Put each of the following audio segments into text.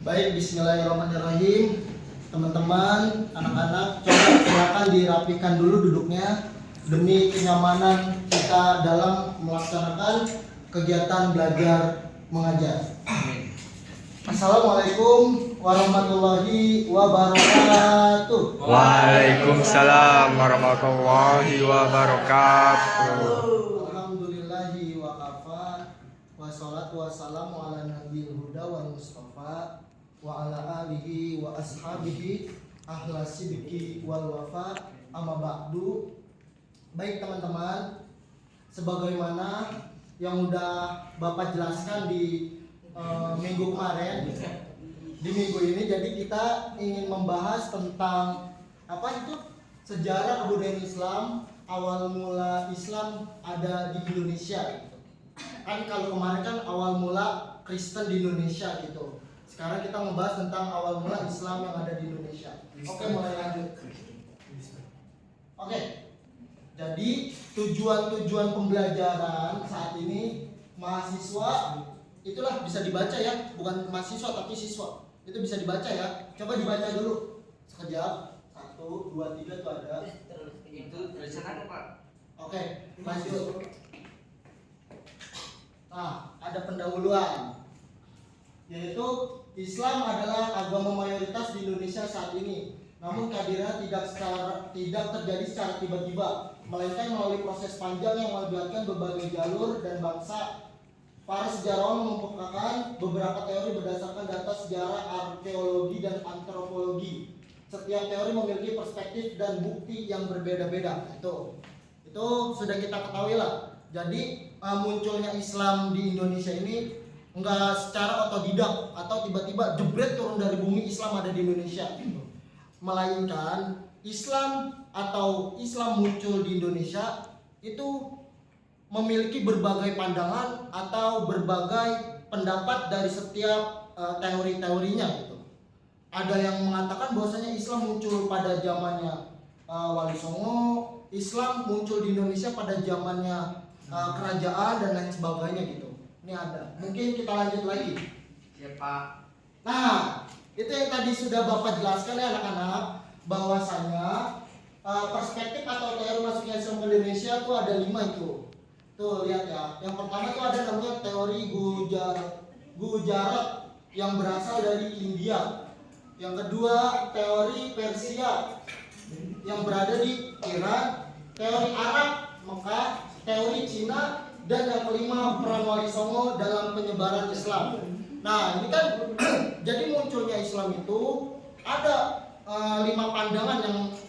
Baik, bismillahirrahmanirrahim. Teman-teman, anak-anak, coba silakan dirapikan dulu duduknya demi kenyamanan kita dalam melaksanakan kegiatan belajar mengajar. Assalamualaikum warahmatullahi wabarakatuh. Waalaikumsalam warahmatullahi wabarakatuh. Alhamdulillahi wa kafa. Wassalatu wassalamu ala nabiyil huda wal mustafa wa ala alihi wa ashabihi ahla sidqi wal wafa, amma ba'du. Baik teman-teman, sebagaimana yang udah Bapak jelaskan di minggu kemarin, di minggu ini jadi kita ingin membahas tentang apa itu sejarah kebudayaan Islam, awal mula Islam ada di Indonesia gitu. Kan kalau kemarin kan awal mula Kristen di Indonesia gitu. Sekarang kita membahas tentang awal mula Islam yang ada di Indonesia. Oke, mulai lanjut. Oke. Jadi tujuan-tujuan pembelajaran saat ini mahasiswa itulah bisa dibaca ya, bukan mahasiswa tapi siswa. Itu bisa dibaca ya. Coba dibaca dulu. Sekejap. 1, 2, 3 tuh ada. Itu tulisan apa, Pak? Oke, lanjut. Nah, ada pendahuluan. Yaitu Islam adalah agama mayoritas di Indonesia saat ini. Namun kehadirannya tidak terjadi secara tiba-tiba, melainkan melalui proses panjang yang melibatkan berbagai jalur dan bangsa. Para sejarawan mengemukakan beberapa teori berdasarkan data sejarah, arkeologi, dan antropologi. Setiap teori memiliki perspektif dan bukti yang berbeda-beda. Itu sudah kita ketahui lah. Jadi munculnya Islam di Indonesia ini enggak secara otodidak atau tiba-tiba jebret turun dari bumi Islam ada di Indonesia, melainkan Islam atau Islam muncul di Indonesia itu memiliki berbagai pandangan atau berbagai pendapat dari setiap teori-teorinya gitu. Ada yang mengatakan bahwasanya Islam muncul pada zamannya Wali Songo, Islam muncul di Indonesia pada zamannya kerajaan dan lain sebagainya gitu. Ini ada. Mungkin kita lanjut lagi. Ya, Pak. Nah, itu yang tadi sudah Bapak jelaskan ya anak-anak, bahwasanya perspektif atau teori masuknya Islam ke Indonesia itu ada 5 itu. Tuh lihat ya. Yang pertama itu ada namanya teori Gujarat yang berasal dari India. Yang kedua teori Persia yang berada di Iran, teori Arab Mekah, teori Cina, dan yang kelima peran Wali Songo dalam penyebaran Islam. Nah ini kan jadi munculnya Islam itu ada 5 pandangan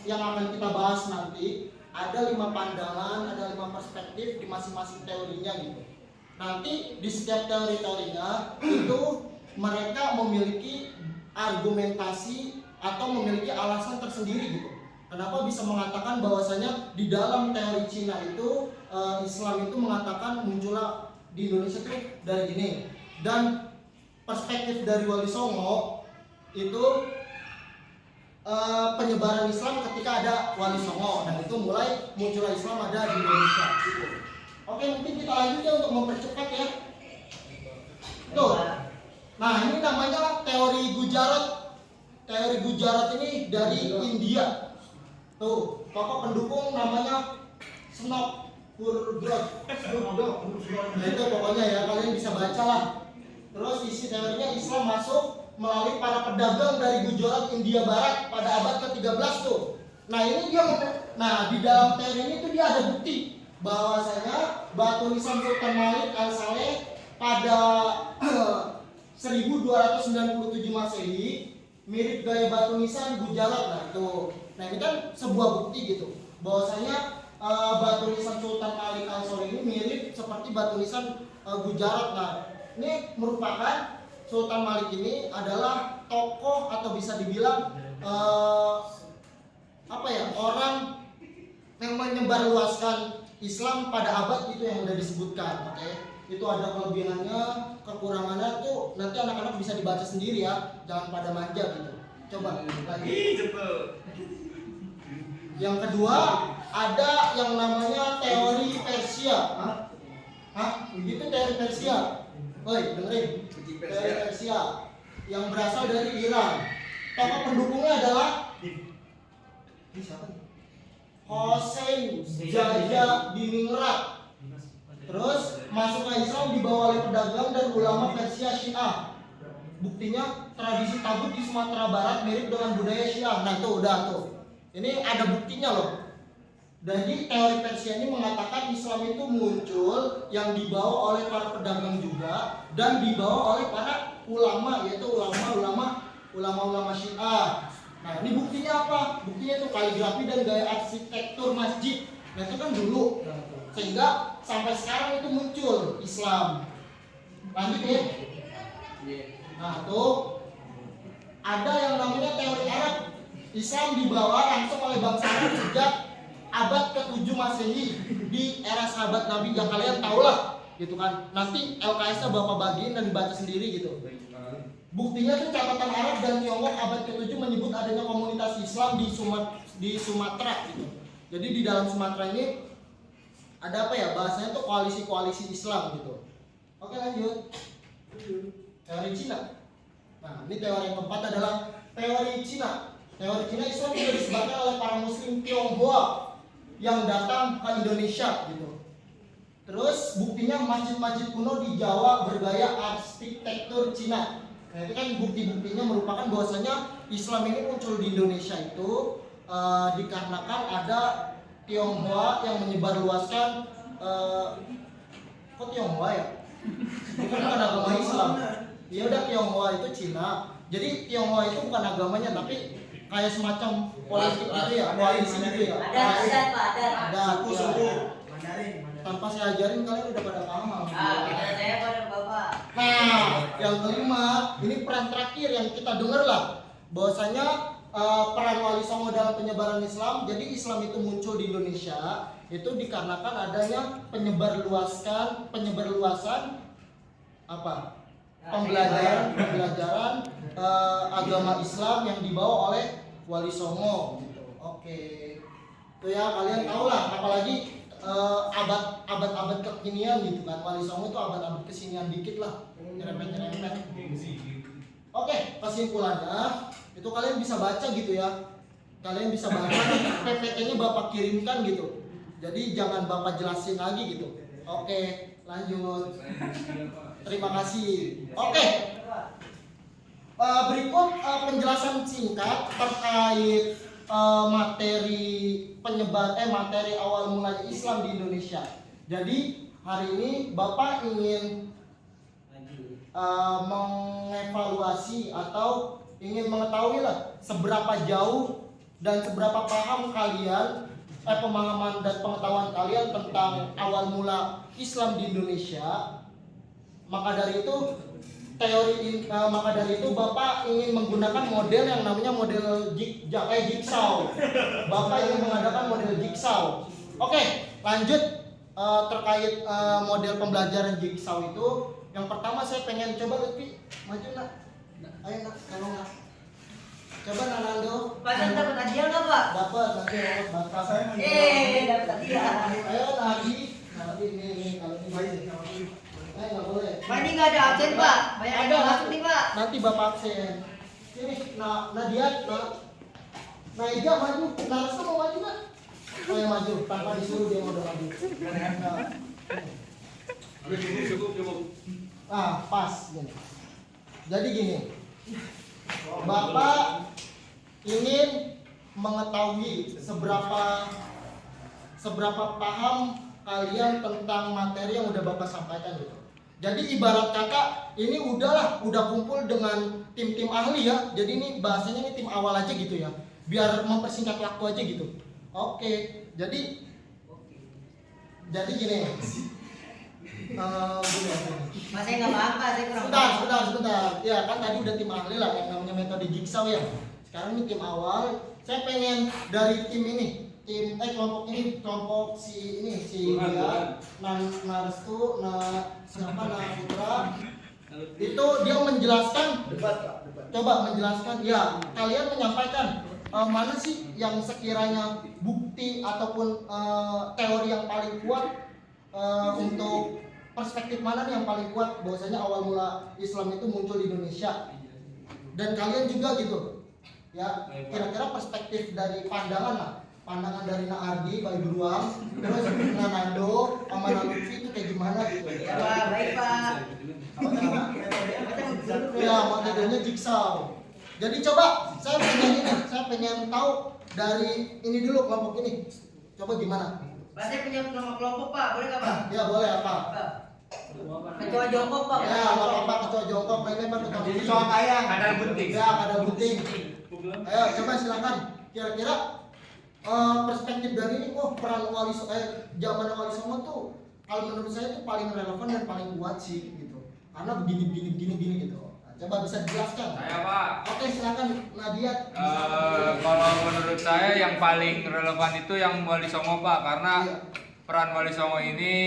yang akan kita bahas nanti. Ada 5 pandangan, ada 5 perspektif di masing-masing teorinya gitu. Nanti di setiap teori-teorinya itu mereka memiliki argumentasi atau memiliki alasan tersendiri gitu. Kenapa bisa mengatakan bahwasanya di dalam teori Cina itu Islam itu mengatakan munculnya di Indonesia itu dari ini. Dan perspektif dari Wali Songo itu penyebaran Islam ketika ada Wali Songo, dan itu mulai munculnya Islam ada di Indonesia gitu. Oke, mungkin kita lanjut ya untuk mempercepat ya. Tuh. Nah, ini namanya teori Gujarat. Teori Gujarat ini dari India. Tuh, tokoh pendukung namanya Snop Purgrad. Nah, itu pokoknya ya, kalian bisa baca lah. Terus isi teorinya Islam masuk melalui para pedagang dari Gujarat, India Barat pada abad ke-13 tuh. Nah, ini dia di dalam teori ini tuh dia ada bukti bahwasanya batu nisan Sultan Malik Al-Saleh pada 1297 Masehi mirip gaya batu nisan Gujarat. Nah, itu. Nah, ini kan sebuah bukti gitu bahwasanya batu nisan Sultan Malik Al-Saleh ini mirip seperti batu nisan Gujarat. Nah, ini merupakan Sultan Malik ini adalah tokoh atau bisa dibilang orang yang menyebarluaskan Islam pada abad itu yang udah disebutkan. Oke. Itu ada kelebihannya, kekurangannya tuh nanti anak-anak bisa dibaca sendiri ya, jangan pada manja gitu. Coba lagi. Yang kedua ada yang namanya teori Persia. Hah? Itu teori Persia. Woi, dengerin. Teori Persia. yang berasal dari Iran. Tokoh pendukungnya adalah ini siapa nih? Hossein Jaja Diningrat. Terus masuk ke Islam dibawa oleh pedagang dan ulama Persia Syiah. Buktinya tradisi tabut di Sumatera Barat mirip dengan budaya Syiah. Nah itu udah tuh. Ini ada buktinya loh. Jadi teori Persia ini mengatakan Islam itu muncul yang dibawa oleh para pedagang juga dan dibawa oleh para ulama, yaitu ulama Syiah. Nah ini buktinya apa? Buktinya itu kaligrafi dan gaya arsitektur masjid. Nah itu kan dulu. Sehingga sampai sekarang itu muncul Islam. Lanjut ya. Nah tuh ada yang namanya teori Arab. Islam dibawa langsung oleh bangsa Arab sejak abad ke-7 Masehi di era sahabat Nabi yang kalian tahu lah gitu kan. Nanti LKS-nya Bapak bagiin dan dibaca sendiri gitu. Buktinya tuh catatan Arab dan Tiongkok abad ke-7 menyebut adanya komunitas Islam di Sumatera gitu. Jadi di dalam Sumatera ini ada apa ya? Bahasanya tuh koalisi-koalisi Islam gitu. Oke lanjut. Teori Cina. Nah, ini teori yang keempat adalah teori Cina. Teori Cina Islam juga disebarkan oleh para muslim Tionghoa yang datang ke Indonesia gitu. Terus buktinya masjid-masjid kuno di Jawa bergaya arsitektur Cina. Nah, itu kan bukti-buktinya merupakan bahwasanya Islam ini muncul di Indonesia itu dikarenakan ada Tionghoa yang menyebarluaskan kok Tionghoa ya? Bukan agama Islam. Ya udah Tionghoa itu Cina. Jadi Tionghoa itu bukan agamanya tapi kayak semacam politik gitu ya, koalisi gitu ya. Ada aku suruh tanpa saya ajarin kalian udah pada paham. Saya pada Bapak. Nah, yang kelima, ini peran terakhir yang kita dengar lah, bahwasanya peran Wali Songo dalam penyebaran Islam. Jadi Islam itu muncul di Indonesia itu dikarenakan adanya penyebarluasan apa? Pembelajaran agama Islam yang dibawa oleh Wali Songo gitu. Oke. Itu ya kalian tahu lah, apalagi abad-abad kekinian gitu kan. Wali Songo itu abad-abad kesinian dikit lah. Nyerempet-nyerempet. Oke, kesimpulannya itu kalian bisa baca gitu ya. Kalian bisa baca PPT-nya Bapak kirimkan gitu. Jadi jangan Bapak jelasin lagi gitu. Oke, lanjut. Terima kasih. Oke. Berikut penjelasan singkat terkait materi awal mulanya Islam di Indonesia. Jadi hari ini Bapak ingin mengevaluasi atau ingin mengetahui lah seberapa jauh dan seberapa paham kalian pemahaman dan pengetahuan kalian tentang awal mula Islam di Indonesia. Maka dari itu Bapak ingin menggunakan model yang namanya model jigsaw. Bapak ingin mengadakan model jigsaw. Oke, lanjut terkait model pembelajaran jigsaw itu. Yang pertama saya pengen coba Lutfi maju nak. Ayo nak, kalau nak. Coba Nando. Pak, saya dapat hadiah nggak Pak? Dapat nanti Bapak saya. Dapat hadiah. Ayo Nadi. Ini kalau ini. Nggak boleh. Pak ini nggak ada absen Pak. Banyak Ada, yang masuk nih Pak. Nanti Bapak absen. Sini, Nadia, Naija maju. Narasa mau maju nggak? Oh yang maju, tanpa disuruh dia mau maju. Pas gini. Jadi gini, Bapak ingin mengetahui seberapa paham kalian tentang materi yang udah Bapak sampaikan gitu. Jadi ibarat kata ini udah kumpul dengan tim-tim ahli ya. Jadi ini bahasanya ini tim awal aja gitu ya. Biar mempersingkat waktu aja gitu. Oke. Jadi gini. Mas saya nggak paham Pak, saya kurang. Sebentar. Ya kan tadi udah tim ahli lah yang namanya metode jigsaw ya. Sekarang ini tim awal. Saya pengen dari tim ini. Kelompok si dia Narestu, Putra itu dia menjelaskan ya kalian menyampaikan mana sih yang sekiranya bukti ataupun teori yang paling kuat untuk perspektif mana nih yang paling kuat bahwasanya awal mula Islam itu muncul di Indonesia. Dan kalian juga gitu. Ya, kira-kira perspektif dari pandangan lah. Pandangan dari Naardi, Pak Beruang, terus Nanando, sama Nalutfi itu kayak gimana gitu. Ya Pak, baik Pak. Ya, metodenya jigsaw. Jadi coba saya pengen tahu dari ini dulu kelompok ini. Coba gimana? Pak, saya punya nama kelompok Pak, boleh nggak Pak? Ya boleh apa? Pak. Ketua jongkok Pak. Ya, nggak apa-apa ketua jongkok, mainnya Pak ketua bunting. Ketua kayang. Kadal bunting. Ya, kadal bunting. Ayo coba silakan. Kira-kira perspektif dari ini, peran zaman Wali Songo tuh kalau menurut saya itu paling relevan dan paling kuat sih gitu. Karena begini gitu. Nah, coba bisa dijelaskan. Saya Pak. Oke, silakan Nadia. Kalau menurut saya yang paling relevan itu yang Wali Songo Pak, karena Iya. peran Wali Songo ini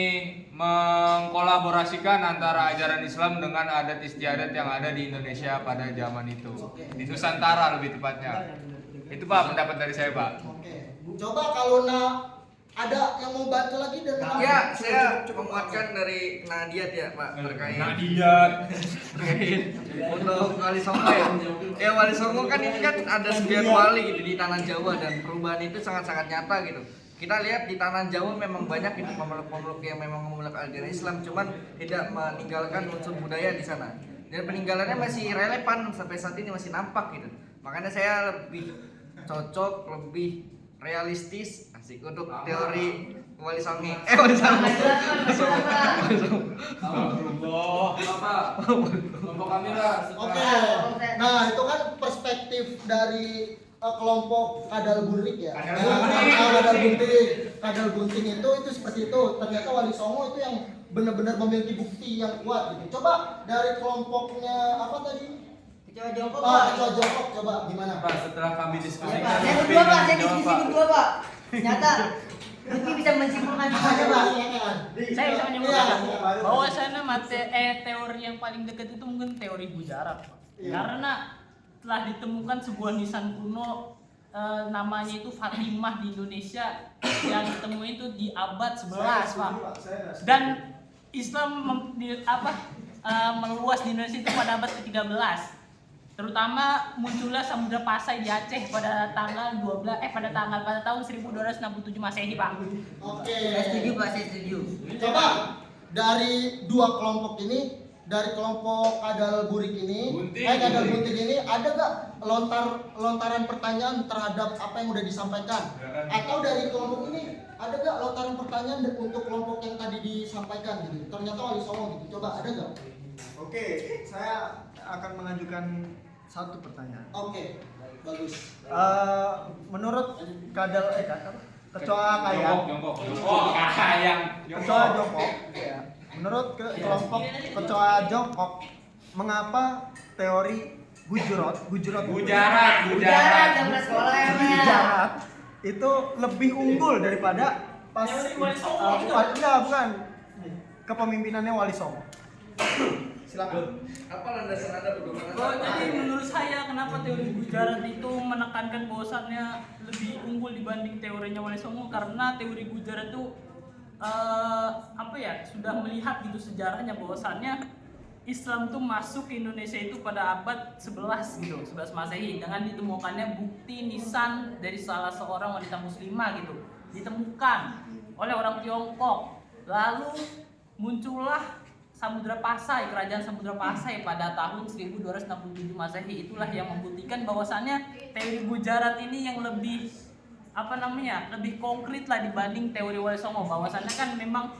mengkolaborasikan antara ajaran Islam dengan adat istiadat yang ada di Indonesia pada zaman itu, di Nusantara lebih tepatnya. Itu Pak pendapat dari saya Pak. Oke. Coba kalau ada yang mau bantu lagi dan Ya, saya menguatkan dari Nadia ya Pak terkait untuk Wali Songo ya. Ya Wali Songo kan ini kan ada 9 wali gitu di tanah Jawa dan perubahan itu sangat-sangat nyata gitu. Kita lihat di tanah Jawa memang banyak itu pemeluk-pemeluk yang memang memeluk ajaran Islam, cuman tidak meninggalkan unsur budaya di sana. Dan peninggalannya masih relevan sampai saat ini masih nampak gitu. Makanya saya lebih cocok, lebih realistis asik untuk teori Wali Songo. Wali Songo. Kelompok kami lah. Oke. Nah, itu kan perspektif dari kelompok Kadal Burik ya. Kadal Bunting itu seperti itu. Ternyata Wali Songo itu yang benar-benar memiliki bukti yang kuat gitu. Coba dari kelompoknya apa tadi? Ketua jongkok Pak. Ketua jongkok coba gimana? Pak, setelah kami Ya, diskusikan, Pak. Saya berdua Pak, saya diskusi berdua Pak. Nyata. Lutfi bisa menyimpulkan semuanya Pak. Saya bisa Iya, menyimpulkan iya. bahwasanya teori yang paling dekat itu mungkin teori Gujarat, Pak. Iya. Karena telah ditemukan sebuah nisan kuno namanya itu Fatimah di Indonesia yang ditemukan itu di abad 11 Pak. Dan Islam meluas di Indonesia itu pada abad ke-13. Terutama muncullah Samudra Pasai di Aceh pada tahun 1267 Masehi, Pak. Oke. Saya setuju Pak, saya setuju. Coba dari dua kelompok ini, dari kelompok Kadal Burik ini, Kadal Bunting ini, ada gak lontaran pertanyaan terhadap apa yang udah disampaikan? Atau dari kelompok ini, ada gak lontaran pertanyaan untuk kelompok yang tadi disampaikan gitu? Ternyata Wali Songo gitu. Coba ada gak? Oke, saya akan mengajukan satu pertanyaan. Oke, bagus. Menurut ketua kayang, ketua jongkok, ya. Menurut kelompok ketua jongkok, mengapa teori Gujarat Jam sekolah ya Pak. Gujarat itu lebih unggul daripada pas bukan kepemimpinannya Wali Songo? Silakan. Apa landasan Anda bagaimana? Jadi menurut saya kenapa teori Gujarat itu menekankan bahwasannya lebih unggul dibanding teorinya Wali Songo, karena teori Gujarat itu sudah melihat gitu sejarahnya bahwasannya Islam tuh masuk ke Indonesia itu pada abad 11 gitu, 11 Masehi, dengan ditemukannya bukti nisan dari salah seorang wanita muslimah gitu. Ditemukan oleh orang Tiongkok. Lalu muncullah Samudra Pasai, kerajaan Samudra Pasai pada tahun 1267 Masehi. Itulah yang membuktikan bahwasannya teori Gujarat ini yang lebih lebih konkret lah dibanding teori Wali Songo. Bahwasannya kan memang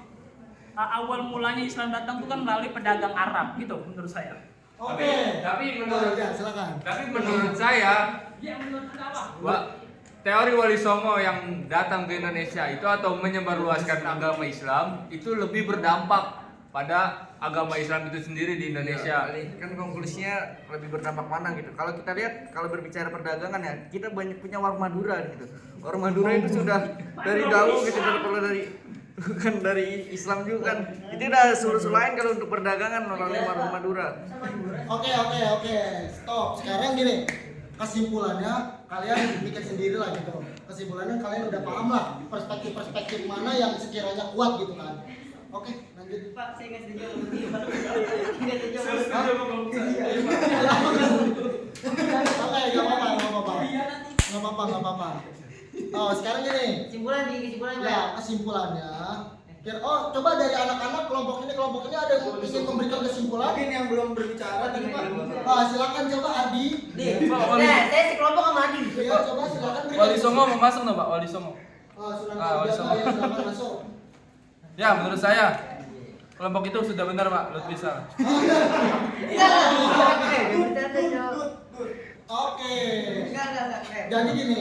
awal mulanya Islam datang itu kan melalui pedagang Arab gitu menurut saya. Oke. Tapi menurut silakan. saya, Ya menurut apa? teori Wali Songo yang datang ke Indonesia itu atau menyebarluaskan agama Islam itu lebih berdampak pada agama Islam itu sendiri di Indonesia. Kan konklusinya lebih berdampak mana gitu. Kalau kita lihat, kalau berbicara perdagangan ya, kita banyak punya warung Madura gitu. Warung Madura itu sudah dari dahulu gitu, bukan dari Islam juga kan. Itu udah suluh lain kalau untuk perdagangan melalui warung Madura. Oke, stop. Sekarang gini, kesimpulannya kalian bikin sendiri lah gitu. Kesimpulannya kalian udah paham lah perspektif mana yang sekiranya kuat gitu kan. Oke, lanjut. Pak, saya nggak setuju sama Lutfi, Pak. Nggak setuju sama Lutfi. apa-apa. Oh, sekarang gini. Kesimpulannya. Ya, kesimpulannya. Oh, coba dari anak-anak kelompok ini ada yang ingin memberikan kesimpulan? Mungkin yang belum berbicara tadi Pak. Silakan coba Adi. Saya sekelompok sama Adi. Ya, coba silakan berikan. Wali Songo mau masuk nggak Pak? Wali Songo. Silakan Wali Adi, Songo. ya, silakan masuk. Ya menurut saya kelompok itu sudah benar Pak, Lutfi salah. Oke. Enggak. Jadi gini,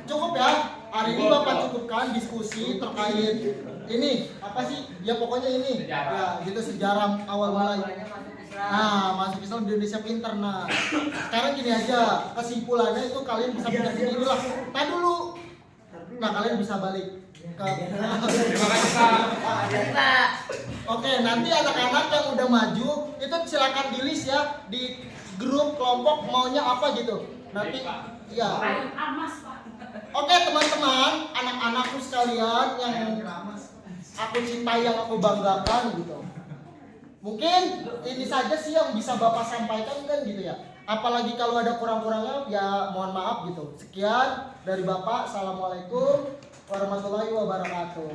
cukup ya. Hari ini Bapak cukupkan diskusi terkait ini apa sih? Ya pokoknya ini. Ya, gitu sejarah awal mulai. Nah, masuk Islam di Indonesia pinter. Nah, sekarang gini aja, kesimpulannya itu kalian bisa punya sendiri lah. Tahan dulu. Nah, kalian bisa balik ke. Terima kasih Pak. Oke, nanti anak-anak yang udah maju itu silakan di list ya di grup kelompok maunya apa gitu. Nanti ya. Oke teman-teman, anak-anakku sekalian yang aku cintai, yang aku banggakan gitu. Mungkin ini saja sih yang bisa Bapak sampaikan kan gitu ya. Apalagi kalau ada kurang-kurangnya ya mohon maaf gitu. Sekian dari Bapak. Assalamualaikum warahmatullahi wabarakatuh.